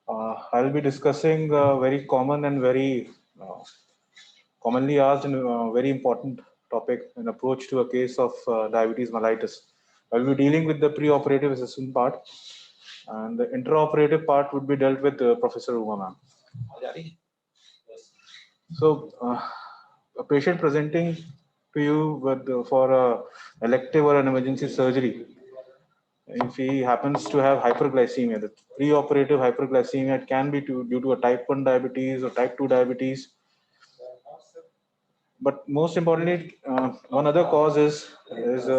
I'll be discussing a very common and very commonly asked and very important topic, an approach to a case of diabetes mellitus. I'll be dealing with the pre-operative assessment part, and the intraoperative part would be dealt with Professor Uma ma'am. So, a patient presenting to you with, for a elective or an emergency surgery, if he happens to have hyperglycemia, the pre-operative hyperglycemia, it can be due to a type 1 diabetes or type 2 diabetes. But most importantly, one other cause is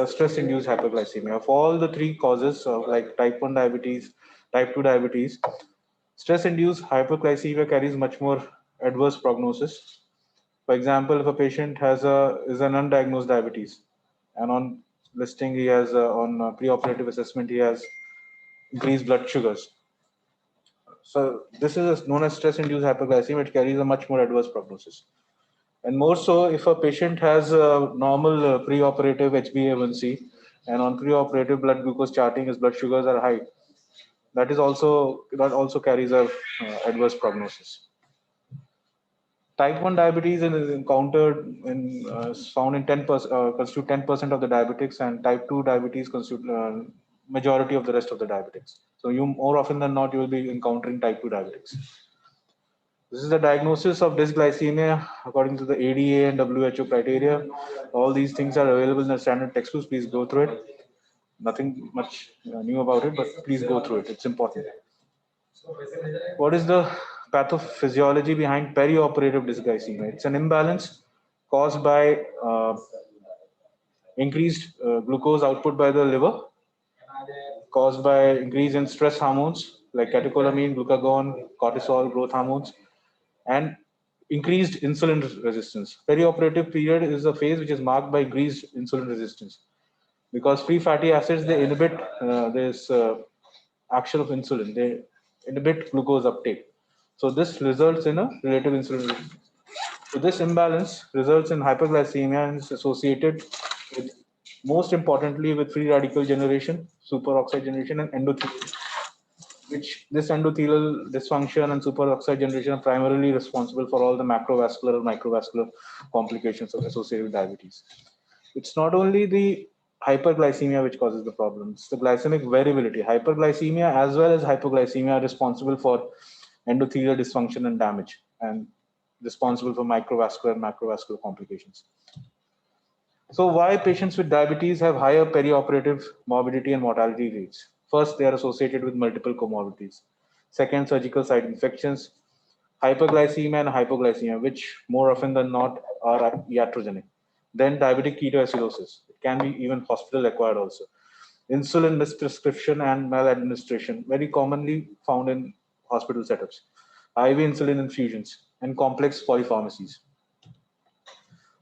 stress-induced hyperglycemia. Of all the three causes, like type 1 diabetes, type 2 diabetes, stress-induced hyperglycemia carries much more adverse prognosis. For example, if a patient is an undiagnosed diabetes, and on listing he has on pre-operative assessment he has increased blood sugars. So this is known as stress-induced hyperglycemia. It carries a much more adverse prognosis. And more so if a patient has a normal pre-operative HbA1c and on pre-operative blood glucose charting his blood sugars are high, that also carries a adverse prognosis. Type 1 diabetes is encountered in found in 10% constitute 10% of the diabetics, and type 2 diabetes constitute majority of the rest of the diabetics. So you more often than not you will be encountering type 2 diabetics. This is the diagnosis of dysglycemia according to the ADA and WHO criteria. All these things are available in the standard textbooks. Please go through it. Nothing much new about it, but please go through it. It's important. What is the pathophysiology behind perioperative dysglycemia? It's an imbalance caused by increased glucose output by the liver, caused by increase in stress hormones like catecholamine, glucagon, cortisol, growth hormones, and increased insulin resistance. Perioperative period is a phase which is marked by increased insulin resistance because free fatty acids they inhibit this action of insulin. They inhibit glucose uptake. So this results in a relative insulin resistance. So this imbalance results in hyperglycemia and is associated with, most importantly, with free radical generation, superoxide generation, and endothelial, which this endothelial dysfunction and superoxide generation are primarily responsible for all the macrovascular and microvascular complications associated with diabetes. It's not only the hyperglycemia which causes the problem, it's the glycemic variability. Hyperglycemia as well as hypoglycemia are responsible for endothelial dysfunction and damage, and responsible for microvascular and macrovascular complications. So why patients with diabetes have higher perioperative morbidity and mortality rates? First, they are associated with multiple comorbidities. Second, surgical site infections, hyperglycemia and hypoglycemia, which more often than not are iatrogenic. Then diabetic ketoacidosis. It can be even hospital acquired also. Insulin misprescription and maladministration, very commonly found in hospital setups. IV insulin infusions and complex polypharmacies.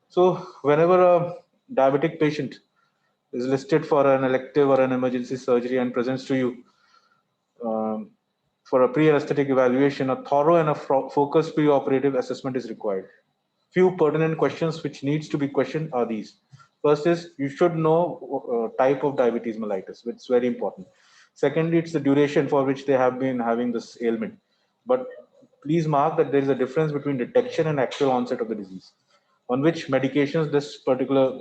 So whenever a diabetic patient is listed for an elective or an emergency surgery and presents to you for a pre-anesthetic evaluation, a thorough and a focused pre-operative assessment is required. Few pertinent questions which needs to be questioned are these. First is you should know type of diabetes mellitus, which is very important. Secondly, it's the duration for which they have been having this ailment. But please mark that there is a difference between detection and actual onset of the disease. On which medications this particular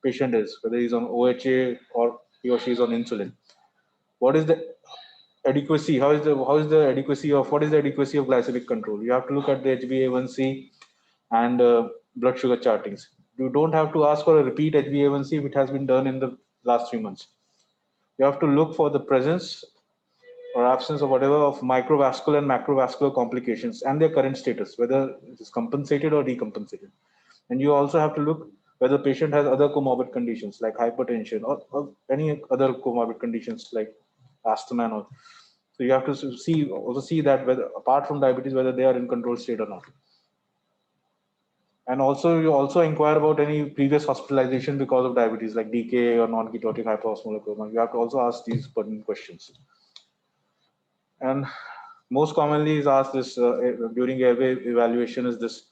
patient is, whether he's on OHA or he or she is on insulin. What is the adequacy? How is the adequacy of what is the adequacy of glycemic control? You have to look at the HbA1c and blood sugar chartings. You don't have to ask for a repeat HbA1c if it has been done in the last 3 months. You have to look for the presence or absence of whatever of microvascular and macrovascular complications and their current status, whether it is compensated or decompensated. And you also have to look whether the patient has other comorbid conditions like hypertension or any other comorbid conditions like asthma and all. So you have to see that whether apart from diabetes, whether they are in control state or not. And also you also inquire about any previous hospitalization because of diabetes like DKA or non-ketotic hyperosmolar coma. You have to also ask these pertinent questions. And most commonly is asked this during airway evaluation is this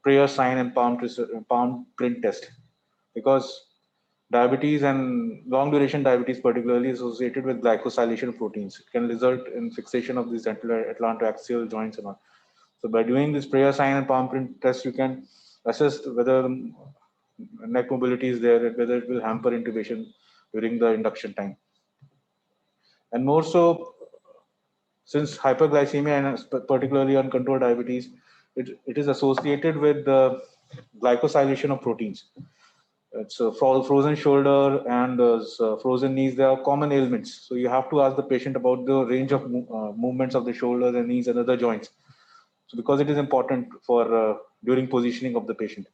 prayer sign and palm print test, because Diabetes and long duration diabetes, particularly associated with glycosylation of proteins, it can result in fixation of these atlantoaxial joints and all. So by doing this prayer sign and palm print test, you can assess whether neck mobility is there, and whether it will hamper intubation during the induction time. And more so, since hyperglycemia and particularly uncontrolled diabetes, it is associated with the glycosylation of proteins. It's a frozen shoulder and frozen knees. They are common ailments. So you have to ask the patient about the range of movements of the shoulders and knees and other joints. So because it is important for during positioning of the patient.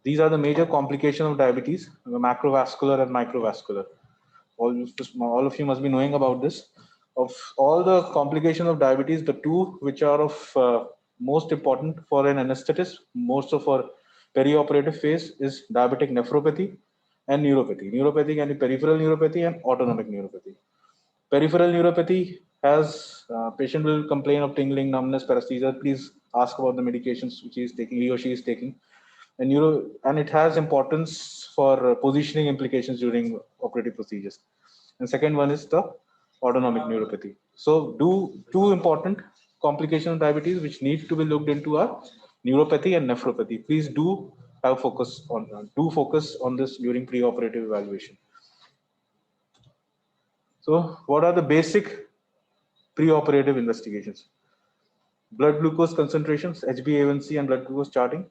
These are the major complications of diabetes: the macrovascular and microvascular. All of you must be knowing about this. Of all the complications of diabetes, the two which are of most important for an anesthetist, most of our perioperative phase, is diabetic nephropathy and neuropathy. Neuropathy can be peripheral neuropathy and autonomic neuropathy. Peripheral neuropathy has patient will complain of tingling, numbness, paresthesia. Please ask about the medications which he or she is taking. And it has importance for positioning implications during operative procedures. And second one is the autonomic neuropathy. So two important complications of diabetes which need to be looked into are neuropathy and nephropathy. Please do focus on this during preoperative evaluation. So what are the basic preoperative investigations? Blood glucose concentrations, HbA1c and blood glucose charting,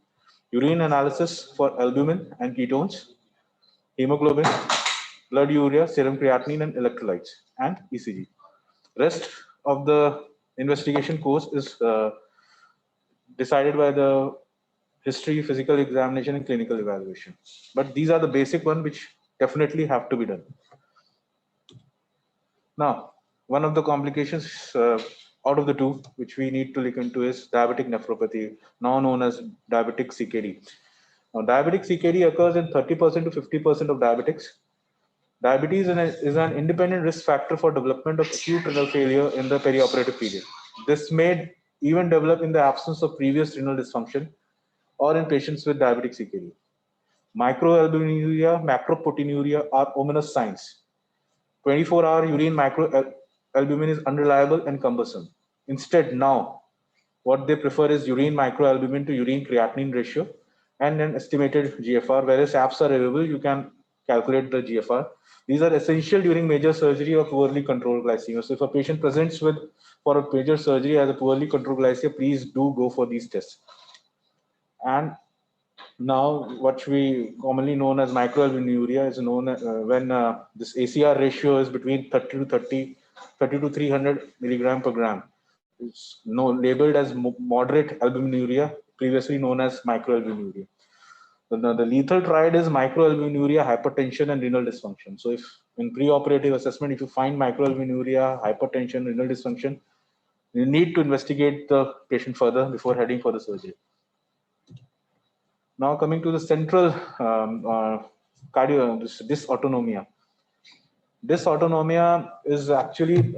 urine analysis for albumin and ketones, hemoglobin, blood urea, serum creatinine and electrolytes, and ECG. Rest of the investigation course is decided by the history, physical examination, and clinical evaluation. But these are the basic ones which definitely have to be done. Now, one of the complications out of the two which we need to look into is diabetic nephropathy, now known as diabetic CKD. Now, diabetic CKD occurs in 30% to 50% of diabetics. Diabetes is an independent risk factor for development of acute renal failure in the perioperative period. This may even develop in the absence of previous renal dysfunction or in patients with diabetic CKD. Microalbuminuria, macroproteinuria are ominous signs. 24-hour urine microalbumin is unreliable and cumbersome. Instead, now, what they prefer is urine microalbumin to urine creatinine ratio and an estimated GFR. Whereas apps are available, you can calculate the GFR. These are essential during major surgery or poorly controlled glycemia. So if a patient presents for a major surgery as a poorly controlled glycemia, please do go for these tests. And now what we commonly known as microalbuminuria is known when this ACR ratio is between 30 to 300 milligram per gram. It's labeled as moderate albuminuria, previously known as microalbuminuria. The lethal triad is microalbuminuria, hypertension, and renal dysfunction. So if in preoperative assessment, if you find microalbuminuria, hypertension, renal dysfunction, you need to investigate the patient further before heading for the surgery. Now coming to the central dysautonomia. Dysautonomia is actually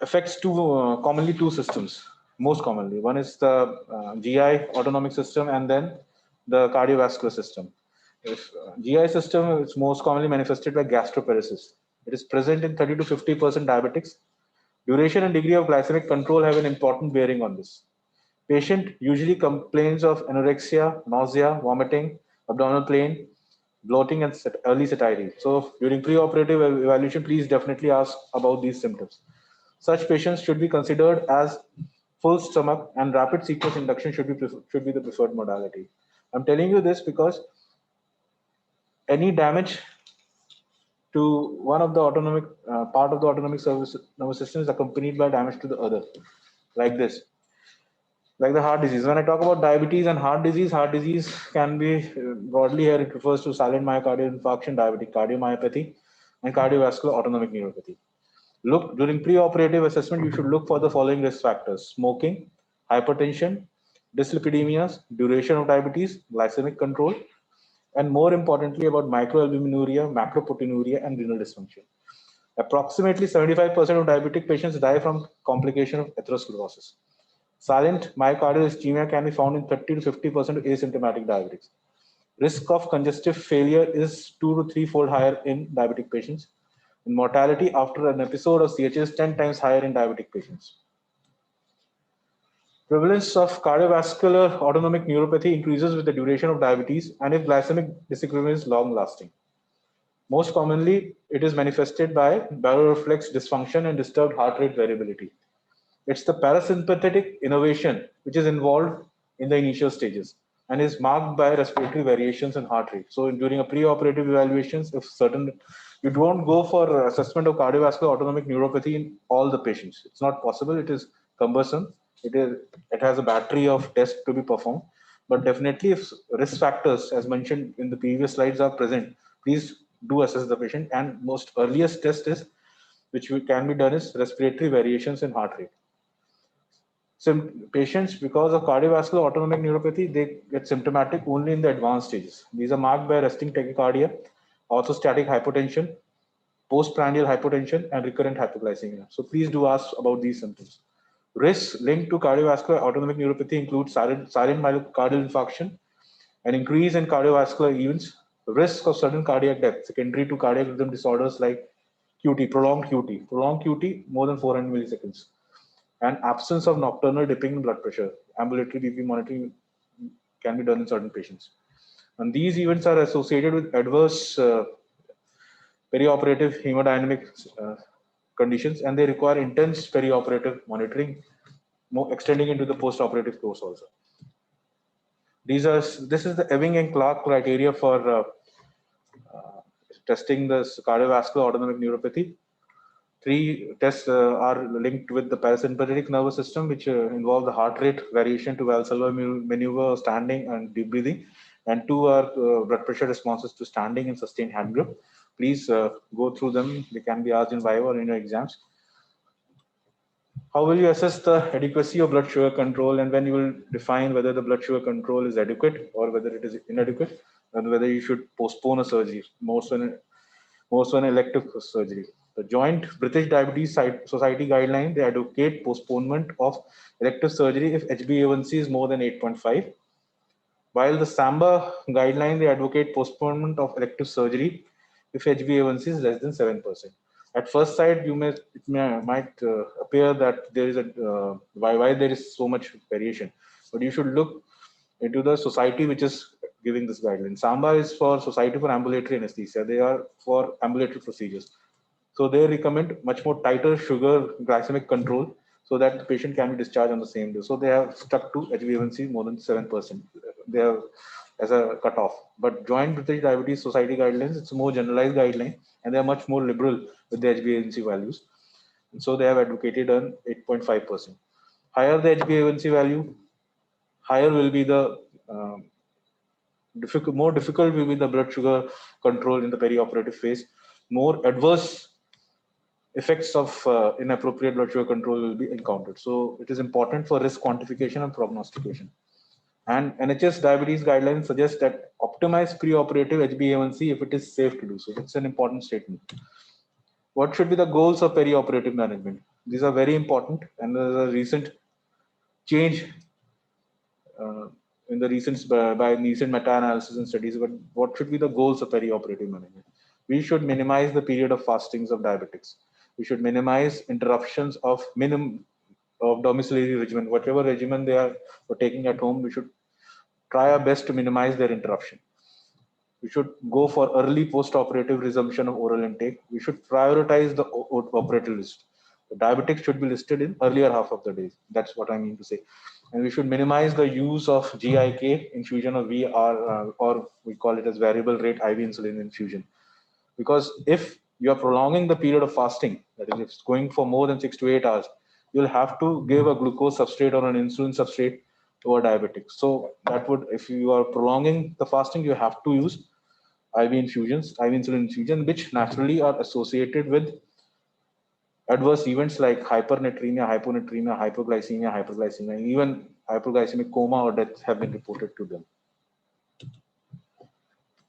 affects commonly two systems. Most commonly, one is the GI autonomic system and then the cardiovascular system. If GI system is most commonly manifested by gastroparesis. It is present in 30 to 50% diabetics. Duration and degree of glycemic control have an important bearing on this. Patient usually complains of anorexia, nausea, vomiting, abdominal pain, bloating, and early satiety. So during preoperative evaluation, please definitely ask about these symptoms. Such patients should be considered as full stomach, and rapid sequence induction should be the preferred modality. I'm telling you this because any damage to one of the autonomic part of the autonomic nervous system is accompanied by damage to the other, like this. Like the heart disease. When I talk about diabetes and heart disease can be broadly here, it refers to silent myocardial infarction, diabetic cardiomyopathy, and cardiovascular autonomic neuropathy. Look, during preoperative assessment, you should look for the following risk factors: smoking, hypertension, dyslipidemias, duration of diabetes, glycemic control, and more importantly about microalbuminuria, macroproteinuria, and renal dysfunction. Approximately 75% of diabetic patients die from complication of atherosclerosis. Silent myocardial ischemia can be found in 30 to 50% of asymptomatic diabetics. Risk of congestive failure is 2 to 3-fold higher in diabetic patients. And mortality after an episode of CHA is 10 times higher in diabetic patients. Prevalence of cardiovascular autonomic neuropathy increases with the duration of diabetes and if glycemic disequilibrium is long lasting. Most commonly, it is manifested by baroreflex dysfunction and disturbed heart rate variability. It's the parasympathetic innervation which is involved in the initial stages and is marked by respiratory variations in heart rate. So during a preoperative evaluations, if certain, you don't go for assessment of cardiovascular autonomic neuropathy in all the patients. It's not possible. It is cumbersome. It has a battery of tests to be performed. But definitely, if risk factors, as mentioned in the previous slides, are present, please do assess the patient. And most earliest test is, which can be done, is respiratory variations in heart rate. Patients, because of cardiovascular autonomic neuropathy, they get symptomatic only in the advanced stages. These are marked by resting tachycardia, orthostatic hypotension, postprandial hypotension, and recurrent hypoglycemia. So please do ask about these symptoms. Risks linked to cardiovascular autonomic neuropathy include silent myocardial infarction, an increase in cardiovascular events, risk of sudden cardiac death secondary to cardiac rhythm disorders like QT, prolonged QT more than 400 milliseconds, and absence of nocturnal dipping in blood pressure. Ambulatory BP monitoring can be done in certain patients. And these events are associated with adverse perioperative hemodynamic conditions, and they require intense perioperative monitoring, extending into the postoperative course also. This is the Ewing and Clark criteria for testing this cardiovascular autonomic neuropathy. 3 tests are linked with the parasympathetic nervous system, which involve the heart rate variation to Valsalva maneuver, standing, and deep breathing. And 2 are blood pressure responses to standing and sustained hand grip. Please go through them. They can be asked in Viva or in your exams. How will you assess the adequacy of blood sugar control, and when you will define whether the blood sugar control is adequate or whether it is inadequate, and whether you should postpone a surgery, most when elective surgery. The Joint British Diabetes Society guideline, they advocate postponement of elective surgery if HbA1c is more than 8.5. While the SAMBA guideline, they advocate postponement of elective surgery if HbA1c is less than 7%. At first sight, might appear that there is why there is so much variation, but you should look into the society which is giving this guideline. SAMBA is for Society for Ambulatory Anesthesia. They are for ambulatory procedures. So they recommend much more tighter sugar glycemic control so that the patient can be discharged on the same day. So they have stuck to HbA1c more than 7%. They have as a cutoff. But Joint British Diabetes Society guidelines, it's a more generalized guideline, and they are much more liberal with the HbA1c values. And so they have advocated an 8.5%. Higher the HbA1c value, higher will be the more difficult will be the blood sugar control in the perioperative phase. More adverse effects of inappropriate blood sugar control will be encountered. So it is important for risk quantification and prognostication. And NHS diabetes guidelines suggest that optimize preoperative HbA1c if it is safe to do so. It's an important statement. What should be the goals of perioperative management? These are very important, and there's a recent change in the recent by recent meta-analysis and studies. But what should be the goals of perioperative management? We should minimize the period of fastings of diabetics. We should minimize interruptions of domiciliary regimen. Whatever regimen they are taking at home, we should try our best to minimize their interruption. We should go for early post-operative resumption of oral intake. We should prioritize the operative list. The diabetics should be listed in earlier half of the day. That's what I mean to say. And we should minimize the use of GIK infusion of VR, or we call it as variable rate IV insulin infusion. Because if you are prolonging the period of fasting, that is, if it's going for more than 6 to 8 hours, you'll have to give a glucose substrate or an insulin substrate to a diabetic. So that would, if you are prolonging the fasting, you have to use IV infusions, IV insulin infusion, which naturally are associated with adverse events like hypernatremia, hyponatremia, hypoglycemia, even hypoglycemic coma or death have been reported to them.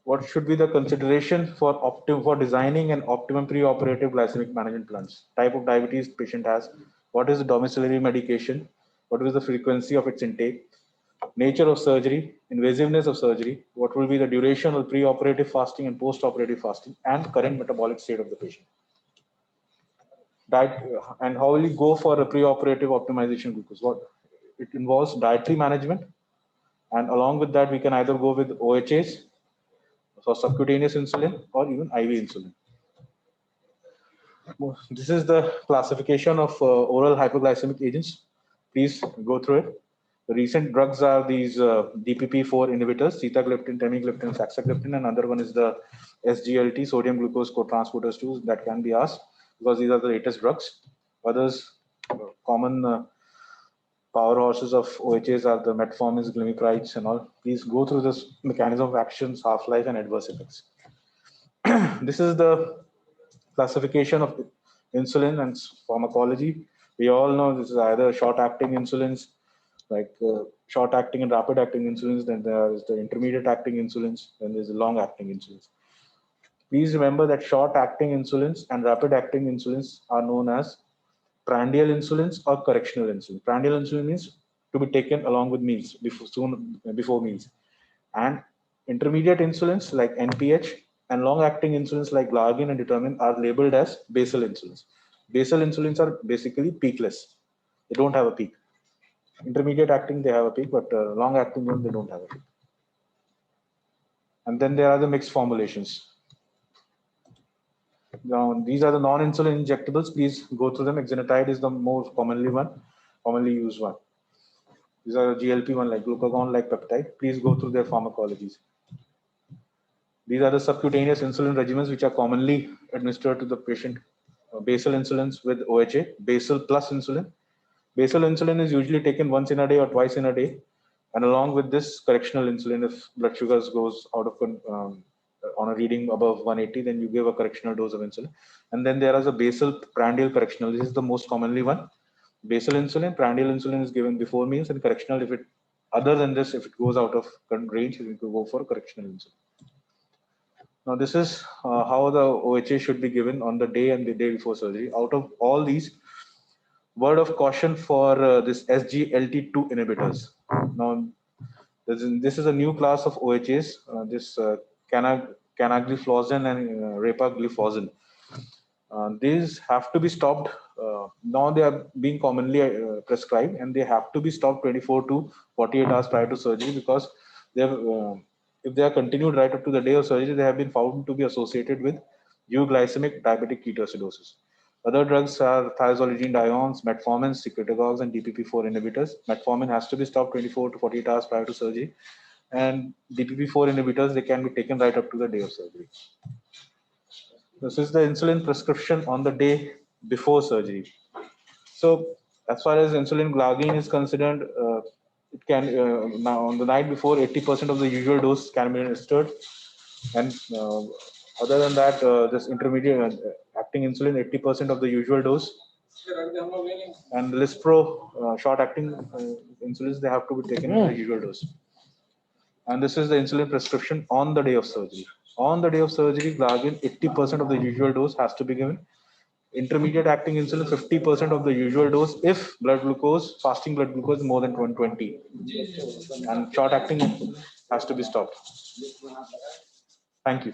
What should be the consideration for designing an optimum preoperative glycemic management plans? Type of diabetes patient has, what is the domiciliary medication, what is the frequency of its intake, nature of surgery, invasiveness of surgery, what will be the duration of pre-operative fasting and post-operative fasting, and current metabolic state of the patient. Diet, and how will you go for a pre-operative optimization glucose? What it involves dietary management, and along with that, we can either go with OHAs, so subcutaneous insulin, or even IV insulin. This is the classification of oral hypoglycemic agents. Please go through it. The recent drugs are these DPP-4 inhibitors, sitagliptin, temigliptin, saxagliptin, and another one is the SGLT, sodium glucose cotransporters 2, that can be asked because these are the latest drugs. Others, common powerhouses of OHAs are the metformins, glimicrides, and all. Please go through this mechanism of actions, half-life, and adverse effects. This is the classification of insulin and pharmacology. We all know this is either short-acting insulins, like short-acting and rapid-acting insulins. Then there is the intermediate-acting insulins. Then there's the long-acting insulins. Please remember that short-acting insulins and rapid-acting insulins are known as prandial insulins or correctional insulin. Prandial insulin means to be taken along with meals, before meals. And intermediate insulins like NPH and long-acting insulins like glargine and determin are labeled as basal insulins. Basal insulins are basically peakless. They don't have a peak. Intermediate acting, they have a peak, but long-acting ones, they don't have a peak. And then there are the mixed formulations. Now, these are the non-insulin injectables. Please go through them. Exenatide is the most commonly used one. These are GLP-1 like glucagon, like peptide. Please go through their pharmacologies. These are the subcutaneous insulin regimens which are commonly administered to the patient. Basal insulins with OHA, basal plus insulin. Basal insulin is usually taken once in a day or twice in a day. And along with this, correctional insulin, if blood sugars goes out of on a reading above 180, then you give a correctional dose of insulin. And then there is a basal prandial correctional. This is the most commonly one. Basal insulin, prandial insulin is given before meals, and correctional, if it other than this, if it goes out of range, you can go for correctional insulin. Now, this is how the OHA should be given on the day and the day before surgery. Out of all these, word of caution for this SGLT2 inhibitors. Now, this is a new class of OHAs. This canagliflozin and repagliflozin. These have to be stopped. Now they are being commonly prescribed, and they have to be stopped 24 to 48 hours prior to surgery, because they have, if they are continued right up to the day of surgery, they have been found to be associated with euglycemic diabetic ketoacidosis. Other drugs are thiazolidinediones, metformin, secretagogues, and DPP-4 inhibitors. Metformin has to be stopped 24 to 48 hours prior to surgery, and DPP-4 inhibitors, they can be taken right up to the day of surgery. This is the insulin prescription on the day before surgery. So, as far as insulin glargine is concerned, it can now on the night before, 80% of the usual dose can be administered, and other than that, this intermediate acting insulin, 80% of the usual dose, and Lispro short-acting insulins, they have to be taken in the usual dose. And this is the insulin prescription on the day of surgery. On the day of surgery, glargine, 80% of the usual dose has to be given. Intermediate acting insulin, 50% of the usual dose if blood glucose, fasting blood glucose is more than 120. And short acting has to be stopped. Thank you.